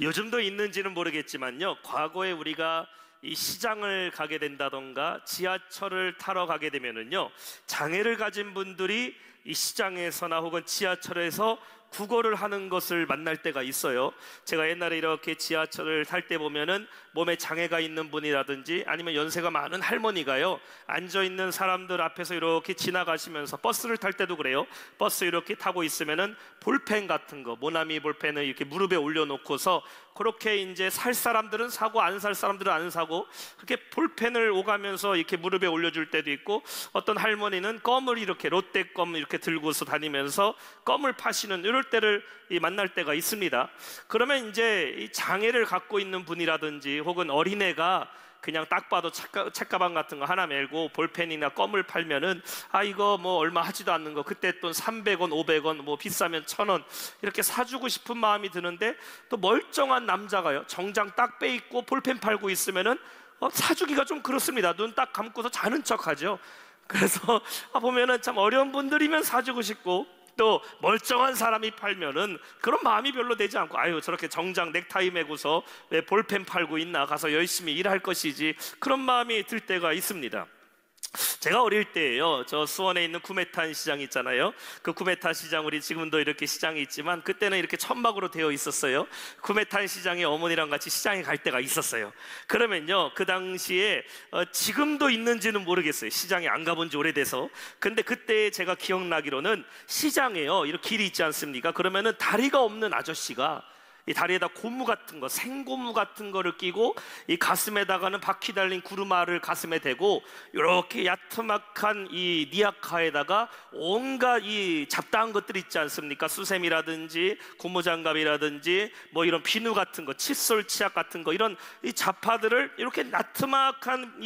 요즘도 있는지는 모르겠지만요, 과거에 우리가 이 시장을 가게 된다던가 지하철을 타러 가게 되면은요, 장애를 가진 분들이 이 시장에서나 혹은 지하철에서 국어를 하는 것을 만날 때가 있어요. 제가 옛날에 이렇게 지하철을 탈 때 보면은 몸에 장애가 있는 분이라든지 아니면 연세가 많은 할머니가요, 앉아있는 사람들 앞에서 이렇게 지나가시면서, 버스를 탈 때도 그래요. 버스 이렇게 타고 있으면은 볼펜 같은 거, 모나미 볼펜을 이렇게 무릎에 올려놓고서 그렇게 이제 살 사람들은 사고 안 살 사람들은 안 사고 그렇게 볼펜을 오가면서 이렇게 무릎에 올려줄 때도 있고, 어떤 할머니는 껌을 이렇게 롯데 껌 이렇게 들고서 다니면서 껌을 파시는 이럴 때를 만날 때가 있습니다. 그러면 이제 이 장애를 갖고 있는 분이라든지 혹은 어린애가 그냥 딱 봐도 책가방 같은 거 하나 메고 볼펜이나 껌을 팔면은, 아 이거 뭐 얼마 하지도 않는 거, 그때 돈 300원 500원 뭐 비싸면 1000원 이렇게 사주고 싶은 마음이 드는데, 또 멀쩡한 남자가요, 정장 딱 빼입고 볼펜 팔고 있으면은 사주기가 좀 그렇습니다. 눈 딱 감고서 자는 척하죠. 그래서 보면은 참 어려운 분들이면 사주고 싶고, 또 멀쩡한 사람이 팔면은 그런 마음이 별로 되지 않고, 아유 저렇게 정장 넥타이 메고서 왜 볼펜 팔고 있나, 가서 열심히 일할 것이지, 그런 마음이 들 때가 있습니다. 제가 어릴 때예요, 저 수원에 있는 구매탄 시장 있잖아요. 그 구매탄 시장, 우리 지금도 이렇게 시장이 있지만 그때는 이렇게 천막으로 되어 있었어요. 구매탄 시장에 어머니랑 같이 시장에 갈 때가 있었어요. 그러면요, 그 당시에 지금도 있는지는 모르겠어요. 시장에 안 가본 지 오래돼서. 근데 그때 제가 기억나기로는 시장에요, 이렇게 길이 있지 않습니까? 그러면은 다리가 없는 아저씨가 이 다리에다 고무 같은 거, 생고무 같은 거를 끼고, 이 가슴에다가는 바퀴 달린 구루마를 가슴에 대고, 이렇게 야트막한 이 니아카에다가 온갖 이 잡다한 것들 있지 않습니까? 수세미라든지 고무장갑이라든지 뭐 이런 비누 같은 거, 칫솔 치약 같은 거, 이런 이 잡화들을 이렇게 야트막한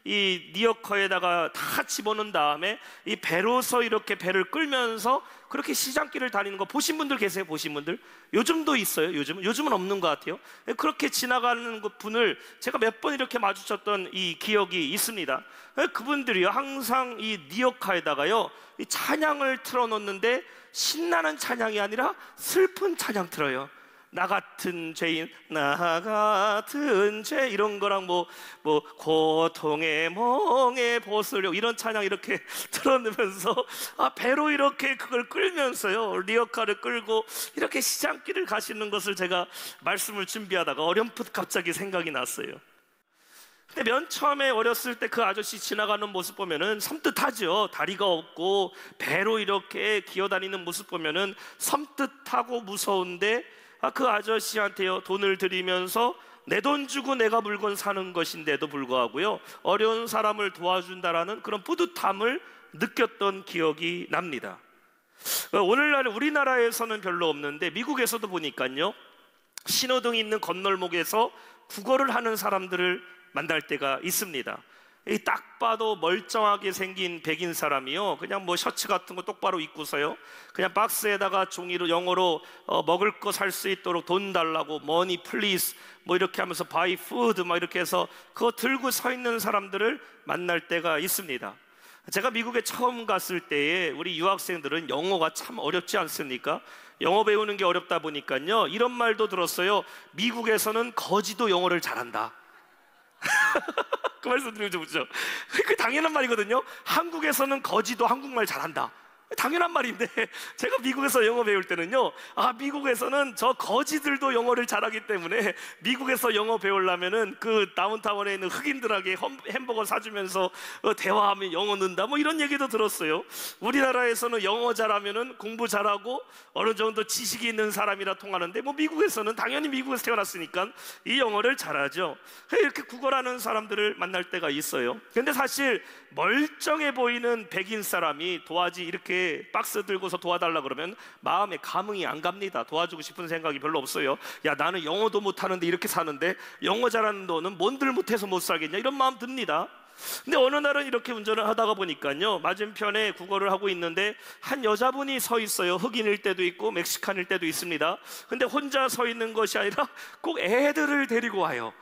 이 니어커에다가 다 집어넣은 다음에 이 배로서 이렇게 배를 끌면서 그렇게 시장길을 다니는 거 보신 분들 계세요? 보신 분들? 요즘도 있어요. 요즘은 없는 것 같아요. 그렇게 지나가는 분을 제가 몇 번 이렇게 마주쳤던 이 기억이 있습니다. 그분들이요, 항상 이 니어카에다가요, 이 찬양을 틀어놓는데 신나는 찬양이 아니라 슬픈 찬양 틀어요. 나 같은 죄인, 나 같은 죄, 이런 거랑 뭐 고통의 멍에 보슬려, 이런 찬양 이렇게 틀어놓으면서 배로 이렇게 그걸 끌면서요, 리어카를 끌고 이렇게 시장길을 가시는 것을 제가 말씀을 준비하다가 어렴풋 갑자기 생각이 났어요. 근데 맨 처음에 어렸을 때 그 아저씨 지나가는 모습 보면은 섬뜩하죠. 다리가 없고 배로 이렇게 기어다니는 모습 보면은 섬뜩하고 무서운데, 그 아저씨한테요, 돈을 드리면서 내 돈 주고 내가 물건 사는 것인데도 불구하고요, 어려운 사람을 도와준다라는 그런 뿌듯함을 느꼈던 기억이 납니다. 오늘날 우리나라에서는 별로 없는데 미국에서도 보니까요, 신호등이 있는 건널목에서 국어를 하는 사람들을 만날 때가 있습니다. 딱 봐도 멀쩡하게 생긴 백인 사람이요, 그냥 뭐 셔츠 같은 거 똑바로 입고서요, 그냥 박스에다가 종이로 영어로 먹을 거 살 수 있도록 돈 달라고, money please 뭐 이렇게 하면서 buy food 막 이렇게 해서 그거 들고 서 있는 사람들을 만날 때가 있습니다. 제가 미국에 처음 갔을 때에 우리 유학생들은 영어가 참 어렵지 않습니까? 영어 배우는 게 어렵다 보니까요, 이런 말도 들었어요. 미국에서는 거지도 영어를 잘한다. 그 말씀 들으면 좋죠. 그 당연한 말이거든요. 한국에서는 거지도 한국말 잘한다. 당연한 말인데, 제가 미국에서 영어 배울 때는요, 미국에서는 저 거지들도 영어를 잘하기 때문에 미국에서 영어 배우려면은 그 다운타운에 있는 흑인들에게 햄버거 사주면서 대화하면 영어 는다, 뭐 이런 얘기도 들었어요. 우리나라에서는 영어 잘하면은 공부 잘하고 어느 정도 지식이 있는 사람이라 통하는데, 뭐 미국에서는 당연히 미국에서 태어났으니까 이 영어를 잘하죠. 이렇게 구걸하는 사람들을 만날 때가 있어요. 근데 사실 멀쩡해 보이는 백인 사람이 이렇게 박스 들고서 도와달라 그러면 마음에 감흥이 안 갑니다. 도와주고 싶은 생각이 별로 없어요. 야, 나는 영어도 못하는데 이렇게 사는데 영어 잘하는 너는 뭔들 못해서 못 살겠냐, 이런 마음 듭니다. 근데 어느 날은 이렇게 운전을 하다가 보니까요, 맞은편에 국어를 하고 있는데 한 여자분이 서 있어요. 흑인일 때도 있고 멕시칸일 때도 있습니다. 근데 혼자 서 있는 것이 아니라 꼭 애들을 데리고 와요.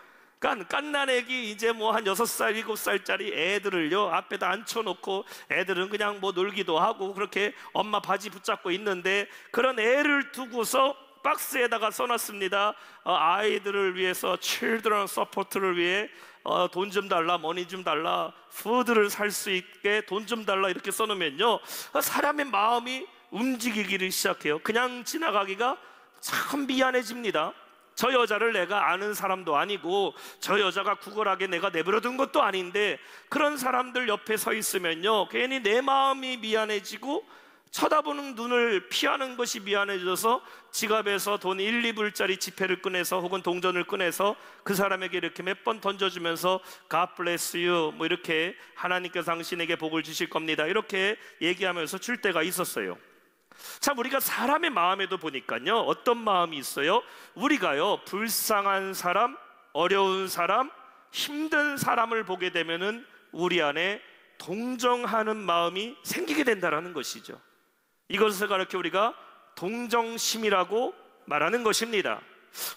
깐난 애기, 이제 뭐 한 6살, 7살짜리 애들을요, 앞에다 앉혀놓고 애들은 그냥 뭐 놀기도 하고 그렇게 엄마 바지 붙잡고 있는데, 그런 애를 두고서 박스에다가 써놨습니다. 아이들을 위해서 children support를 위해 돈 좀 달라, 머니 좀 달라, 푸드를 살 수 있게 돈 좀 달라 이렇게 써놓으면요, 사람의 마음이 움직이기를 시작해요. 그냥 지나가기가 참 미안해집니다. 저 여자를 내가 아는 사람도 아니고 저 여자가 구걸하게 내가 내버려둔 것도 아닌데 그런 사람들 옆에 서 있으면요, 괜히 내 마음이 미안해지고 쳐다보는 눈을 피하는 것이 미안해져서 지갑에서 돈 1, 2불짜리 지폐를 꺼내서 혹은 동전을 꺼내서 그 사람에게 이렇게 몇 번 던져주면서 God bless you, 뭐 이렇게 하나님께서 당신에게 복을 주실 겁니다, 이렇게 얘기하면서 줄 때가 있었어요. 참, 우리가 사람의 마음에도 보니까요, 어떤 마음이 있어요? 우리가요, 불쌍한 사람, 어려운 사람, 힘든 사람을 보게 되면은 우리 안에 동정하는 마음이 생기게 된다는 것이죠. 이것을 가르쳐 우리가 동정심이라고 말하는 것입니다.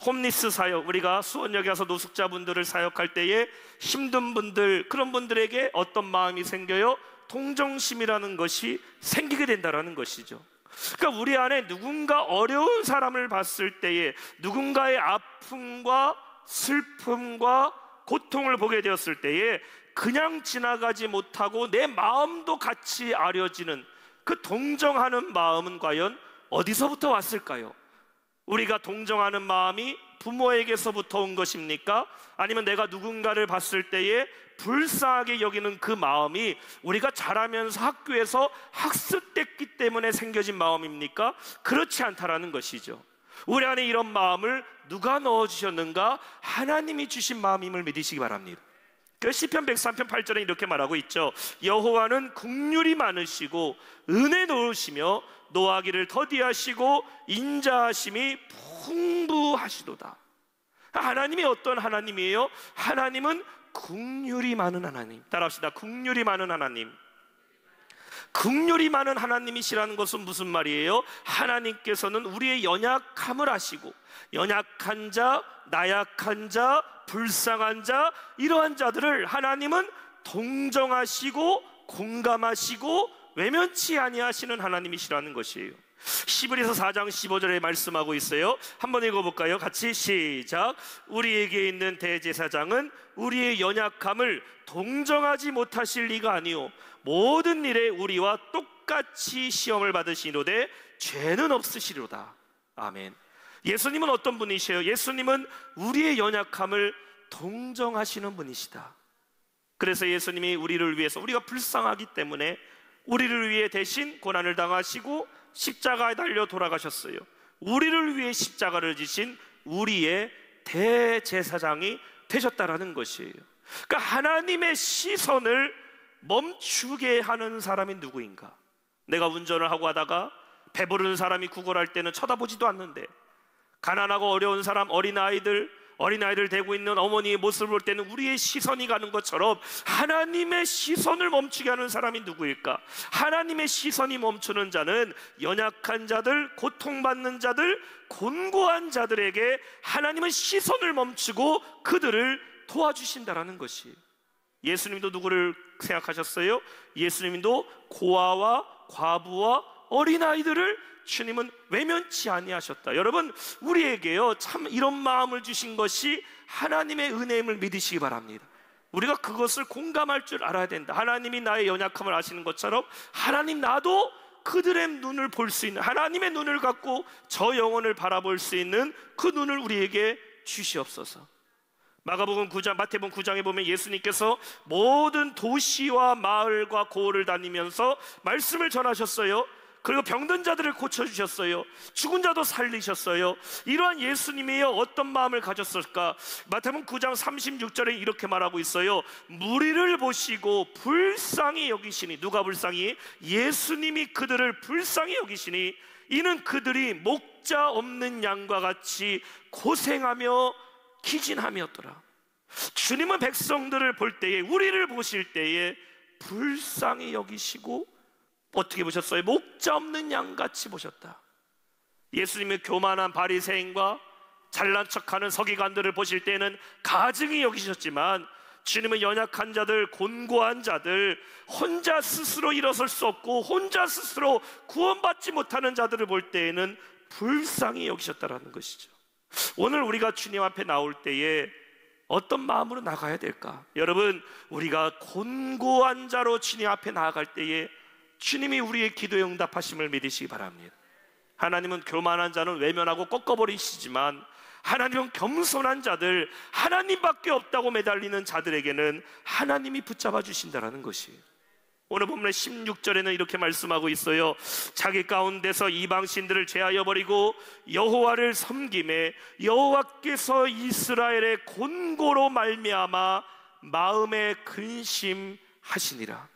홈리스 사역, 우리가 수원역에 가서 노숙자분들을 사역할 때에 힘든 분들, 그런 분들에게 어떤 마음이 생겨요? 동정심이라는 것이 생기게 된다는 것이죠. 그러니까 우리 안에 누군가 어려운 사람을 봤을 때에, 누군가의 아픔과 슬픔과 고통을 보게 되었을 때에 그냥 지나가지 못하고 내 마음도 같이 아려지는 그 동정하는 마음은 과연 어디서부터 왔을까요? 우리가 동정하는 마음이 부모에게서부터 온 것입니까? 아니면 내가 누군가를 봤을 때에 불쌍하게 여기는 그 마음이 우리가 자라면서 학교에서 학습됐기 때문에 생겨진 마음입니까? 그렇지 않다라는 것이죠. 우리 안에 이런 마음을 누가 넣어주셨는가? 하나님이 주신 마음임을 믿으시기 바랍니다. 그 시편 103편 8절에 이렇게 말하고 있죠. 여호와는 긍휼이 많으시고 은혜 놓으시며 노하기를 더디하시고 인자하심이 풍부하시도다. 하나님이 어떤 하나님이에요? 하나님은 긍휼이 많은 하나님. 따라합시다. 긍휼이 많은 하나님. 긍휼이 많은 하나님이시라는 것은 무슨 말이에요? 하나님께서는 우리의 연약함을 아시고, 연약한 자, 나약한 자, 불쌍한 자, 이러한 자들을 하나님은 동정하시고 공감하시고 외면치 아니하시는 하나님이시라는 것이에요. 히브리서 4장 15절에 말씀하고 있어요. 한번 읽어볼까요? 같이 시작. 우리에게 있는 대제사장은 우리의 연약함을 동정하지 못하실 리가 아니오 모든 일에 우리와 똑같이 시험을 받으시노되 죄는 없으시리로다. 아멘. 예수님은 어떤 분이세요? 예수님은 우리의 연약함을 동정하시는 분이시다. 그래서 예수님이 우리를 위해서, 우리가 불쌍하기 때문에 우리를 위해 대신 고난을 당하시고 십자가에 달려 돌아가셨어요. 우리를 위해 십자가를 지신 우리의 대제사장이 되셨다라는 것이에요. 그러니까 하나님의 시선을 멈추게 하는 사람이 누구인가? 내가 운전을 하고 하다가 배부른 사람이 구걸할 때는 쳐다보지도 않는데, 가난하고 어려운 사람, 어린아이들 데리고 있는 어머니의 모습을 볼 때는 우리의 시선이 가는 것처럼 하나님의 시선을 멈추게 하는 사람이 누구일까? 하나님의 시선이 멈추는 자는 연약한 자들, 고통받는 자들, 곤고한 자들에게 하나님은 시선을 멈추고 그들을 도와주신다라는 것이. 예수님도 누구를 생각하셨어요? 예수님도 고아와 과부와 어린아이들을 주님은 외면치 아니하셨다. 여러분, 우리에게요 참 이런 마음을 주신 것이 하나님의 은혜임을 믿으시기 바랍니다. 우리가 그것을 공감할 줄 알아야 된다. 하나님이 나의 연약함을 아시는 것처럼 하나님, 나도 그들의 눈을 볼 수 있는, 하나님의 눈을 갖고 저 영혼을 바라볼 수 있는 그 눈을 우리에게 주시옵소서. 마태복음 9장에 보면 예수님께서 모든 도시와 마을과 고을을 다니면서 말씀을 전하셨어요. 그리고 병든 자들을 고쳐주셨어요. 죽은 자도 살리셨어요. 이러한 예수님이요 어떤 마음을 가졌을까? 마태복음 9장 36절에 이렇게 말하고 있어요. 무리를 보시고 불쌍히 여기시니, 누가 불쌍히? 예수님이 그들을 불쌍히 여기시니 이는 그들이 목자 없는 양과 같이 고생하며 기진함이었더라. 주님은 백성들을 볼 때에, 우리를 보실 때에 불쌍히 여기시고 어떻게 보셨어요? 목자 없는 양같이 보셨다. 예수님의 교만한 바리새인과 잘난 척하는 서기관들을 보실 때는 가증히 여기셨지만 주님은 연약한 자들, 곤고한 자들, 혼자 스스로 일어설 수 없고 혼자 스스로 구원받지 못하는 자들을 볼 때에는 불쌍히 여기셨다라는 것이죠. 오늘 우리가 주님 앞에 나올 때에 어떤 마음으로 나가야 될까? 여러분, 우리가 곤고한 자로 주님 앞에 나아갈 때에 주님이 우리의 기도에 응답하심을 믿으시기 바랍니다. 하나님은 교만한 자는 외면하고 꺾어버리시지만 하나님은 겸손한 자들, 하나님밖에 없다고 매달리는 자들에게는 하나님이 붙잡아 주신다는 것이에요. 오늘 본문의 16절에는 이렇게 말씀하고 있어요. 자기 가운데서 이방신들을 제하여 버리고 여호와를 섬김에 여호와께서 이스라엘의 곤고로 말미암아 마음에 근심하시니라.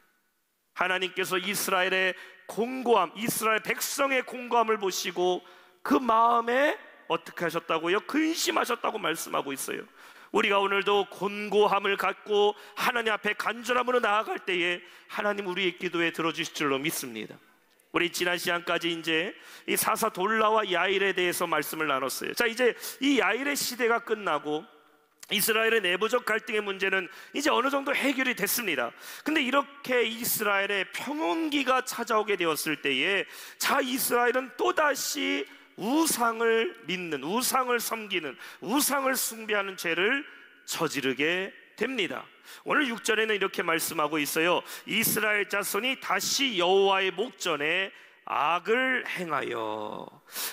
하나님께서 이스라엘의 공고함, 이스라엘 백성의 공고함을 보시고 그 마음에 어떻게 하셨다고요? 근심하셨다고 말씀하고 있어요. 우리가 오늘도 곤고함을 갖고 하나님 앞에 간절함으로 나아갈 때에 하나님 우리의 기도에 들어주실 줄로 믿습니다. 우리 지난 시간까지 이제 이 사사 돌라와 야일에 대해서 말씀을 나눴어요. 자, 이제 이 야일의 시대가 끝나고 이스라엘의 내부적 갈등의 문제는 이제 어느 정도 해결이 됐습니다. 근데 이렇게 이스라엘의 평온기가 찾아오게 되었을 때에 자, 이스라엘은 또다시 우상을 믿는, 우상을 섬기는, 우상을 숭배하는 죄를 저지르게 됩니다. 오늘 6절에는 이렇게 말씀하고 있어요. 이스라엘 자손이 다시 여호와의 목전에 악을 행하여.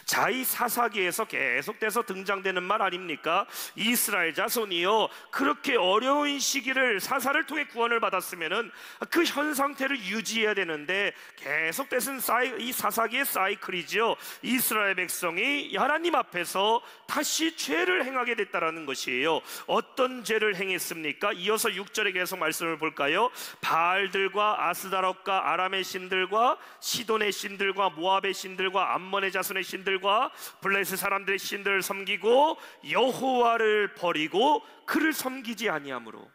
자, 이 사사기에서 계속돼서 등장되는 말 아닙니까? 이스라엘 자손이요, 그렇게 어려운 시기를 사사를 통해 구원을 받았으면은 그 현 상태를 유지해야 되는데 계속돼서 이 사사기의 사이클이지요. 이스라엘 백성이 하나님 앞에서 다시 죄를 행하게 됐다라는 것이에요. 어떤 죄를 행했습니까? 이어서 6절에 계속 말씀을 볼까요? 바알들과 아스다롯과 아람의 신들과 시돈의 신들, 모압의 신들과 암몬의 자손의 신들과 블레셋 사람들의 신들을 섬기고 여호와를 버리고 그를 섬기지 아니하므로.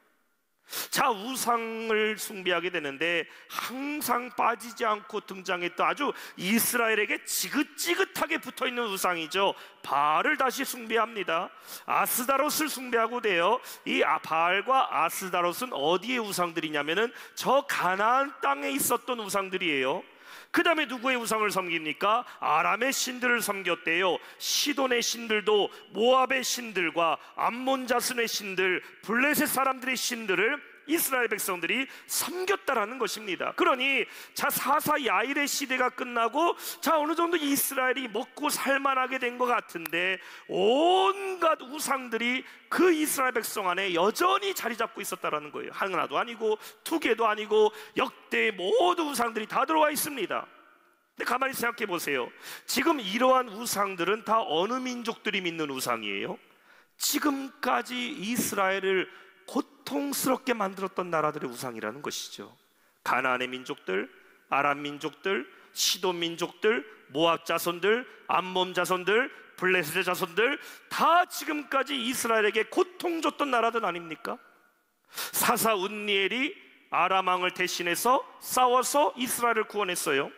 자, 우상을 숭배하게 되는데 항상 빠지지 않고 등장했던 아주 이스라엘에게 지긋지긋하게 붙어있는 우상이죠. 바알을 다시 숭배합니다. 아스다롯을 숭배하고 돼요. 이 바알과 아스다롯은 어디의 우상들이냐면은 저 가나안 땅에 있었던 우상들이에요. 그 다음에 누구의 우상을 섬깁니까? 아람의 신들을 섬겼대요. 시돈의 신들도 모압의 신들과 암몬 자손의 신들, 블레셋 사람들의 신들을 이스라엘 백성들이 섬겼다라는 것입니다. 그러니 자, 사사 야일의 시대가 끝나고 자, 어느 정도 이스라엘이 먹고 살만하게 된 것 같은데 온갖 우상들이 그 이스라엘 백성 안에 여전히 자리 잡고 있었다라는 거예요. 하나도 아니고 두 개도 아니고 역대 모든 우상들이 다 들어와 있습니다. 근데 가만히 생각해 보세요. 지금 이러한 우상들은 다 어느 민족들이 믿는 우상이에요? 지금까지 이스라엘을 고통스럽게 만들었던 나라들의 우상이라는 것이죠. 가나안의 민족들, 아람 민족들, 시돈 민족들, 모압 자손들, 암몬 자손들, 블레셋의 자손들, 다 지금까지 이스라엘에게 고통 줬던 나라들 아닙니까? 사사 운니엘이 아람 왕을 대신해서 싸워서 이스라엘을 구원했어요.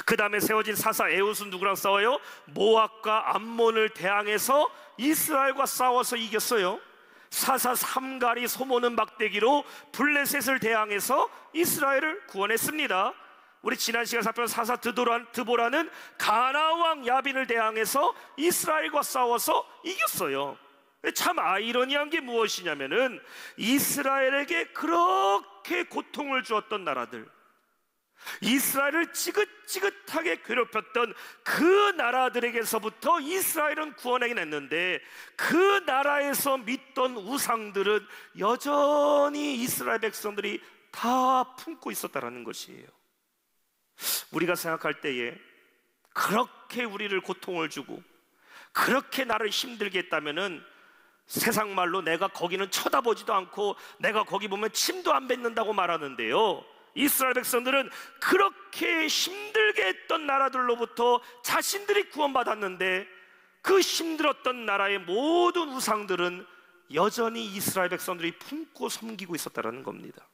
그 다음에 세워진 사사 에훗은 누구랑 싸워요? 모압과 암몬을 대항해서 이스라엘과 싸워서 이겼어요. 사사 삼갈이 소모는 막대기로 블레셋을 대항해서 이스라엘을 구원했습니다. 우리 지난 시간에 살펴본 사사 드보라는 가나안 왕 야빈을 대항해서 이스라엘과 싸워서 이겼어요. 참 아이러니한 게 무엇이냐면은 이스라엘에게 그렇게 고통을 주었던 나라들, 이스라엘을 지긋지긋하게 괴롭혔던 그 나라들에게서부터 이스라엘은 구원하긴 했는데 그 나라에서 믿던 우상들은 여전히 이스라엘 백성들이 다 품고 있었다는 것이에요. 우리가 생각할 때에 그렇게 우리를 고통을 주고 그렇게 나를 힘들게 했다면은 세상 말로 내가 거기는 쳐다보지도 않고 내가 거기 보면 침도 안 뱉는다고 말하는데요, 이스라엘 백성들은 그렇게 힘들게 했던 나라들로부터 자신들이 구원받았는데 그 힘들었던 나라의 모든 우상들은 여전히 이스라엘 백성들이 품고 섬기고 있었다는 겁니다.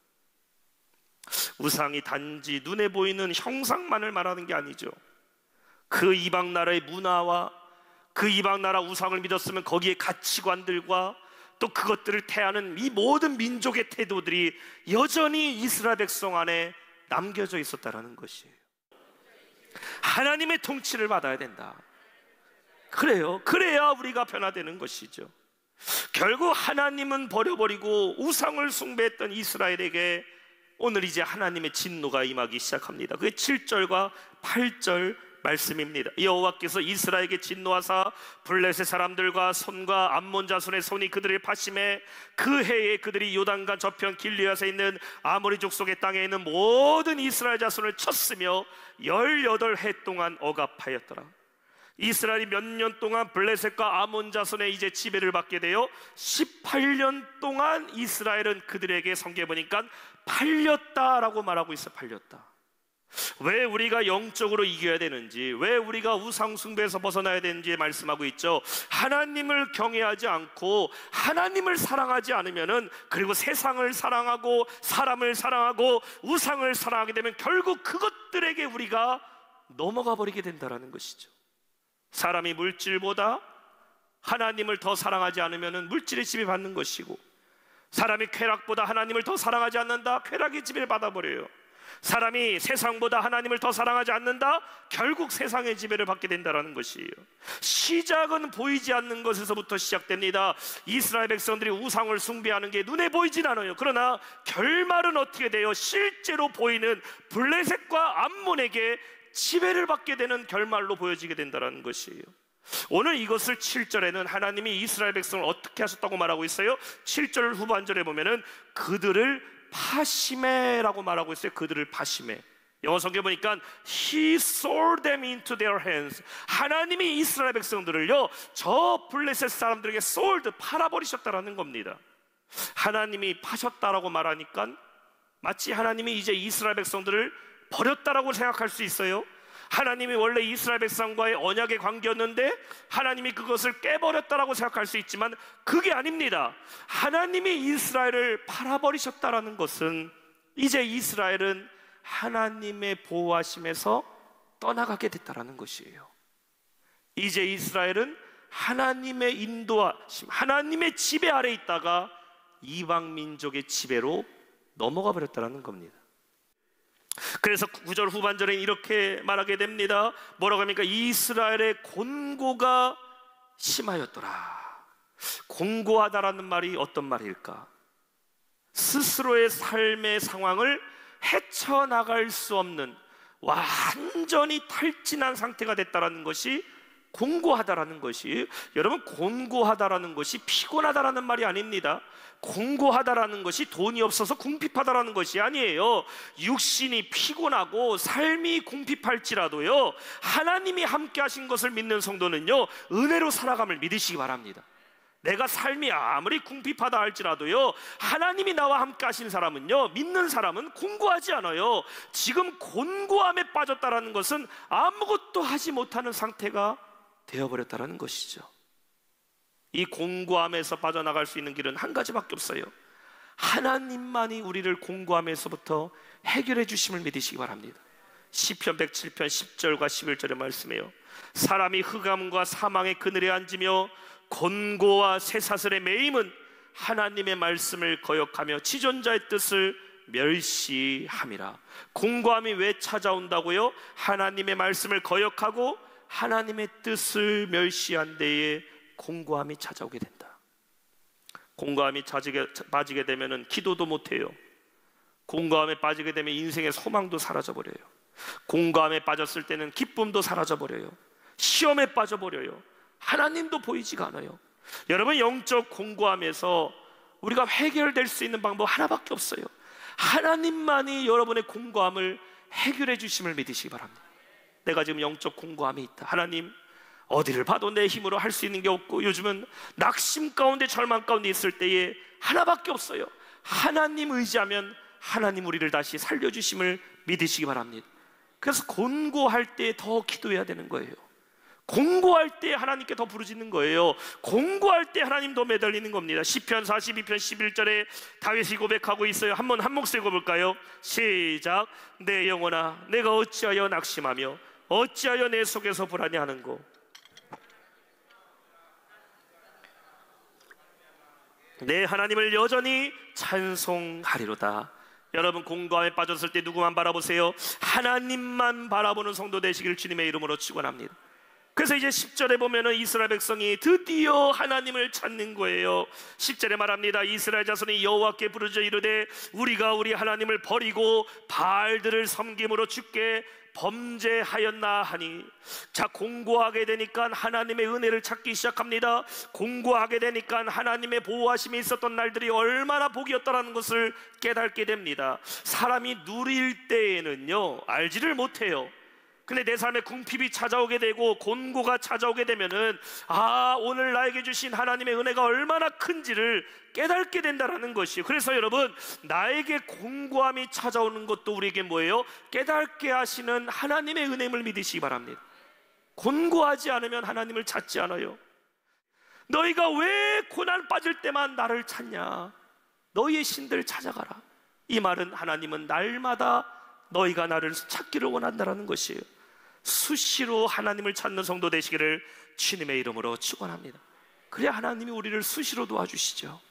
우상이 단지 눈에 보이는 형상만을 말하는 게 아니죠. 그 이방 나라의 문화와 그 이방 나라 우상을 믿었으면 거기에 가치관들과 또 그것들을 태하는 이 모든 민족의 태도들이 여전히 이스라엘 백성 안에 남겨져 있었다는 것이에요. 하나님의 통치를 받아야 된다. 그래요. 그래야 우리가 변화되는 것이죠. 결국 하나님은 버려버리고 우상을 숭배했던 이스라엘에게 오늘 이제 하나님의 진노가 임하기 시작합니다. 그게 7절과 8절 말씀입니다. 여호와께서 이스라엘에게 진노하사 블레셋 사람들과 손과 암몬 자손의 손이 그들을 파심해 그 해에 그들이 요단강 저편 길르앗에 있는 아모리 족속의 땅에 있는 모든 이스라엘 자손을 쳤으며 18해 동안 억압하였더라. 이스라엘이 몇 년 동안 블레셋과 아몬 자손의 이제 지배를 받게 되어 18년 동안 이스라엘은 그들에게 성경에 보니까 팔렸다라고 말하고 있어. 팔렸다. 왜 우리가 영적으로 이겨야 되는지, 왜 우리가 우상 숭배에서 벗어나야 되는지 말씀하고 있죠. 하나님을 경외하지 않고 하나님을 사랑하지 않으면은, 그리고 세상을 사랑하고 사람을 사랑하고 우상을 사랑하게 되면 결국 그것들에게 우리가 넘어가 버리게 된다라는 것이죠. 사람이 물질보다 하나님을 더 사랑하지 않으면은 물질의 지배받는 것이고, 사람이 쾌락보다 하나님을 더 사랑하지 않는다, 쾌락의 지배를 받아버려요. 사람이 세상보다 하나님을 더 사랑하지 않는다, 결국 세상의 지배를 받게 된다는 것이에요. 시작은 보이지 않는 것에서부터 시작됩니다. 이스라엘 백성들이 우상을 숭배하는 게 눈에 보이진 않아요. 그러나 결말은 어떻게 돼요? 실제로 보이는 블레셋과 암몬에게 지배를 받게 되는 결말로 보여지게 된다는 것이에요. 오늘 이것을 7절에는 하나님이 이스라엘 백성을 어떻게 하셨다고 말하고 있어요? 7절 후반절에 보면은 그들을 파시메라고 말하고 있어요. 그들을 파시메. 영어 성경에 보니까 He sold them into their hands. 하나님이 이스라엘 백성들을요, 저 블레셋 사람들에게 sold, 팔아버리셨다라는 겁니다. 하나님이 파셨다라고 말하니까 마치 하나님이 이제 이스라엘 백성들을 버렸다라고 생각할 수 있어요. 하나님이 원래 이스라엘 백성과의 언약의 관계였는데 하나님이 그것을 깨버렸다라고 생각할 수 있지만 그게 아닙니다. 하나님이 이스라엘을 팔아버리셨다라는 것은 이제 이스라엘은 하나님의 보호하심에서 떠나가게 됐다라는 것이에요. 이제 이스라엘은 하나님의 인도하심, 하나님의 지배 아래 있다가 이방 민족의 지배로 넘어가 버렸다는 겁니다. 그래서 9절 후반절에 이렇게 말하게 됩니다. 뭐라고 합니까? 이스라엘의 곤고가 심하였더라. 곤고하다라는 말이 어떤 말일까? 스스로의 삶의 상황을 헤쳐나갈 수 없는 완전히 탈진한 상태가 됐다라는 것이 곤고하다라는 것이, 여러분, 곤고하다라는 것이 피곤하다라는 말이 아닙니다. 곤고하다라는 것이 돈이 없어서 궁핍하다라는 것이 아니에요. 육신이 피곤하고 삶이 궁핍할지라도요, 하나님이 함께 하신 것을 믿는 성도는요, 은혜로 살아감을 믿으시기 바랍니다. 내가 삶이 아무리 궁핍하다 할지라도요, 하나님이 나와 함께 하신 사람은요, 믿는 사람은 곤고하지 않아요. 지금 곤고함에 빠졌다라는 것은 아무것도 하지 못하는 상태가 되어버렸다는 것이죠. 이 곤고함에서 빠져나갈 수 있는 길은 한 가지밖에 없어요. 하나님만이 우리를 곤고함에서부터 해결해 주심을 믿으시기 바랍니다. 시편 107편 10절과 11절의 말씀이에요. 사람이 흑암과 사망의 그늘에 앉으며 곤고와 쇠사슬의 매임은 하나님의 말씀을 거역하며 지존자의 뜻을 멸시함이라. 곤고함이 왜 찾아온다고요? 하나님의 말씀을 거역하고 하나님의 뜻을 멸시한 데에 곤고함이 찾아오게 된다. 곤고함이 빠지게 되면 기도도 못해요. 곤고함에 빠지게 되면 인생의 소망도 사라져버려요. 곤고함에 빠졌을 때는 기쁨도 사라져버려요. 시험에 빠져버려요. 하나님도 보이지가 않아요. 여러분, 영적 곤고함에서 우리가 해결될 수 있는 방법 하나밖에 없어요. 하나님만이 여러분의 곤고함을 해결해 주심을 믿으시기 바랍니다. 내가 지금 영적 곤고함이 있다. 하나님, 어디를 봐도 내 힘으로 할 수 있는 게 없고 요즘은 낙심 가운데 절망 가운데 있을 때에 하나밖에 없어요. 하나님 의지하면 하나님 우리를 다시 살려주심을 믿으시기 바랍니다. 그래서 곤고할 때 더 기도해야 되는 거예요. 곤고할 때 하나님께 더 부르짖는 거예요. 곤고할 때 하나님 더 매달리는 겁니다. 시편 42편 11절에 다윗이 고백하고 있어요. 한 목소리 읽어볼까요? 시작. 내 영혼아, 내가 어찌하여 낙심하며 어찌하여 내 속에서 불안해하는고. 내 하나님을 여전히 찬송하리로다. 여러분, 곤고함에 빠졌을 때 누구만 바라보세요? 하나님만 바라보는 성도 되시길 주님의 이름으로 축원합니다. 그래서 이제 10절에 보면은 이스라엘 백성이 드디어 하나님을 찾는 거예요. 10절에 말합니다. 이스라엘 자손이 여호와께 부르짖어 이르되 우리가 우리 하나님을 버리고 바알들을 섬김으로 주께 범죄하였나 하니. 자, 공고하게 되니까 하나님의 은혜를 찾기 시작합니다. 공고하게 되니까 하나님의 보호하심이 있었던 날들이 얼마나 복이었다라는 것을 깨닫게 됩니다. 사람이 누릴 때에는요 알지를 못해요. 근데 내 삶에 궁핍이 찾아오게 되고 곤고가 찾아오게 되면은 오늘 나에게 주신 하나님의 은혜가 얼마나 큰지를 깨닫게 된다는 것이에요. 그래서 여러분, 나에게 공고함이 찾아오는 것도 우리에게 뭐예요? 깨닫게 하시는 하나님의 은혜임을 믿으시기 바랍니다. 곤고하지 않으면 하나님을 찾지 않아요. 너희가 왜 고난 빠질 때만 나를 찾냐? 너희의 신들 찾아가라. 이 말은 하나님은 날마다 너희가 나를 찾기를 원한다는 것이에요. 수시로 하나님을 찾는 성도 되시기를 주님의 이름으로 축원합니다. 그래야 하나님이 우리를 수시로 도와주시죠.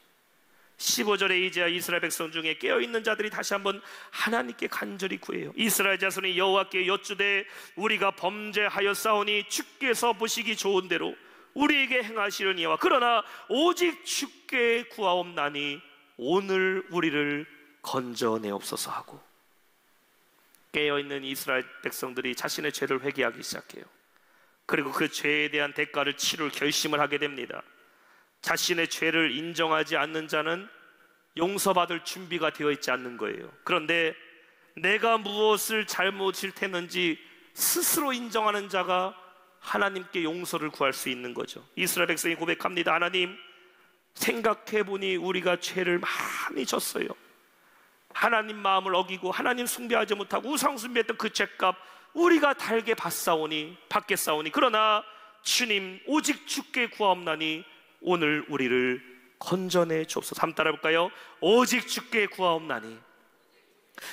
15절에 이제야 이스라엘 백성 중에 깨어있는 자들이 다시 한번 하나님께 간절히 구해요. 이스라엘 자손이 여호와께 여쭈되 우리가 범죄하였사오니 주께서 보시기 좋은 대로 우리에게 행하시려니와 그러나 오직 주께 구하옵나니 오늘 우리를 건져내옵소서 하고, 깨어있는 이스라엘 백성들이 자신의 죄를 회개하기 시작해요. 그리고 그 죄에 대한 대가를 치를 결심을 하게 됩니다. 자신의 죄를 인정하지 않는 자는 용서받을 준비가 되어 있지 않는 거예요. 그런데 내가 무엇을 잘못을 했는지 스스로 인정하는 자가 하나님께 용서를 구할 수 있는 거죠. 이스라엘 백성이 고백합니다. 하나님, 생각해보니 우리가 죄를 많이 졌어요. 하나님 마음을 어기고 하나님 숭배하지 못하고 우상 숭배했던 그 죄값 우리가 달게 받겠사오니 그러나 주님 오직 주께 구하옵나니 오늘 우리를 건져내 주옵소서. 한번 따라 볼까요? 오직 주께 구하옵나니.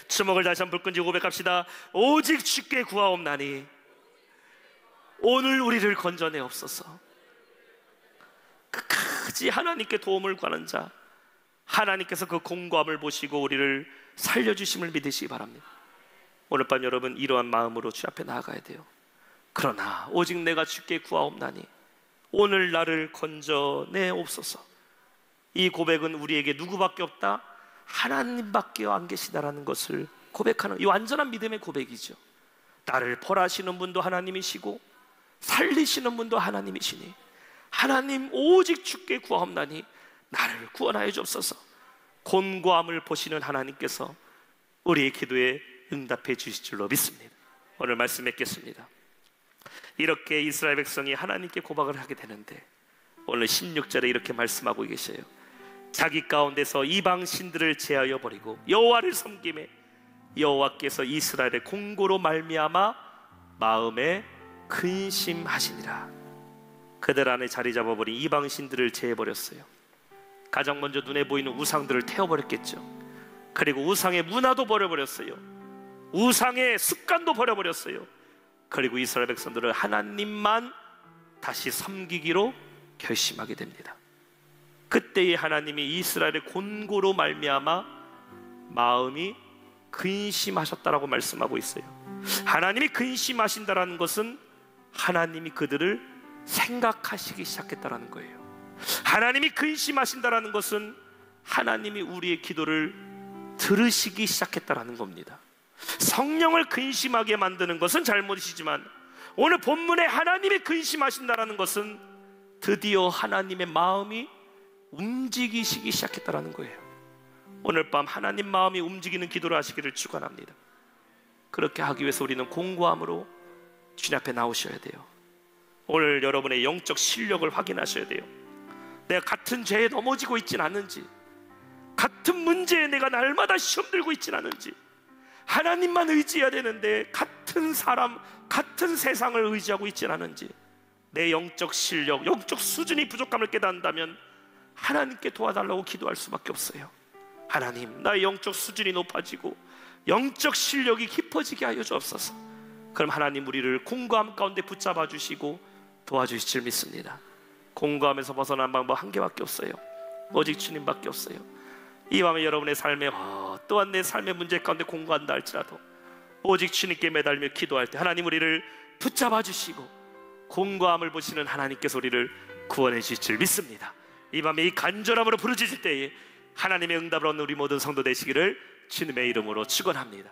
주먹을 다시 한번 불끈 쥐고 고백합시다. 오직 주께 구하옵나니 오늘 우리를 건져내옵소서. 끝까지 하나님께 도움을 구하는 자, 하나님께서 그 공고함을 보시고 우리를 살려주심을 믿으시기 바랍니다. 오늘 밤 여러분 이러한 마음으로 주 앞에 나아가야 돼요. 그러나 오직 내가 주께 구하옵나니 오늘 나를 건져내옵소서. 이 고백은 우리에게 누구밖에 없다? 하나님밖에 안 계시다라는 것을 고백하는 이 완전한 믿음의 고백이죠. 나를 벌하시는 분도 하나님이시고 살리시는 분도 하나님이시니 하나님 오직 주께 구하옵나니 나를 구원하여 주옵소서. 곤고함을 보시는 하나님께서 우리의 기도에 응답해 주실 줄로 믿습니다. 오늘 말씀 맺겠습니다. 이렇게 이스라엘 백성이 하나님께 고백을 하게 되는데 오늘 16절에 이렇게 말씀하고 계셔요. 자기 가운데서 이방 신들을 제하여 버리고 여호와를 섬김에 여호와께서 이스라엘의 공고로 말미암아 마음에 근심하시니라. 그들 안에 자리 잡아버린 이방 신들을 제해버렸어요. 가장 먼저 눈에 보이는 우상들을 태워버렸겠죠. 그리고 우상의 문화도 버려버렸어요. 우상의 습관도 버려버렸어요. 그리고 이스라엘 백성들은 하나님만 다시 섬기기로 결심하게 됩니다. 그때에 하나님이 이스라엘의 곤고로 말미암아 마음이 근심하셨다라고 말씀하고 있어요. 하나님이 근심하신다라는 것은 하나님이 그들을 생각하시기 시작했다라는 거예요. 하나님이 근심하신다라는 것은 하나님이 우리의 기도를 들으시기 시작했다라는 겁니다. 성령을 근심하게 만드는 것은 잘못이지만 오늘 본문에 하나님이 근심하신다라는 것은 드디어 하나님의 마음이 움직이시기 시작했다라는 거예요. 오늘 밤 하나님 마음이 움직이는 기도를 하시기를 축원합니다. 그렇게 하기 위해서 우리는 공고함으로 주님 앞에 나오셔야 돼요. 오늘 여러분의 영적 실력을 확인하셔야 돼요. 내가 같은 죄에 넘어지고 있진 않은지, 같은 문제에 내가 날마다 시험 들고 있진 않은지, 하나님만 의지해야 되는데 같은 사람, 같은 세상을 의지하고 있진 않은지, 내 영적 실력, 영적 수준이 부족함을 깨닫는다면 하나님께 도와달라고 기도할 수밖에 없어요. 하나님, 나의 영적 수준이 높아지고 영적 실력이 깊어지게 하여 주옵소서. 그럼 하나님 우리를 공고함 가운데 붙잡아 주시고 도와주실 줄 믿습니다. 공고함에서 벗어난 방법 한 개밖에 없어요. 오직 주님밖에 없어요. 이 밤에 여러분의 삶에 또한 내 삶의 문제 가운데 공고한다 할지라도 오직 주님께 매달며 기도할 때 하나님 우리를 붙잡아 주시고 공고함을 보시는 하나님께서 우리를 구원해 주실 줄 믿습니다. 이 밤에 이 간절함으로 부르짖을 때에 하나님의 응답을 얻는 우리 모든 성도 되시기를 주님의 이름으로 축원합니다.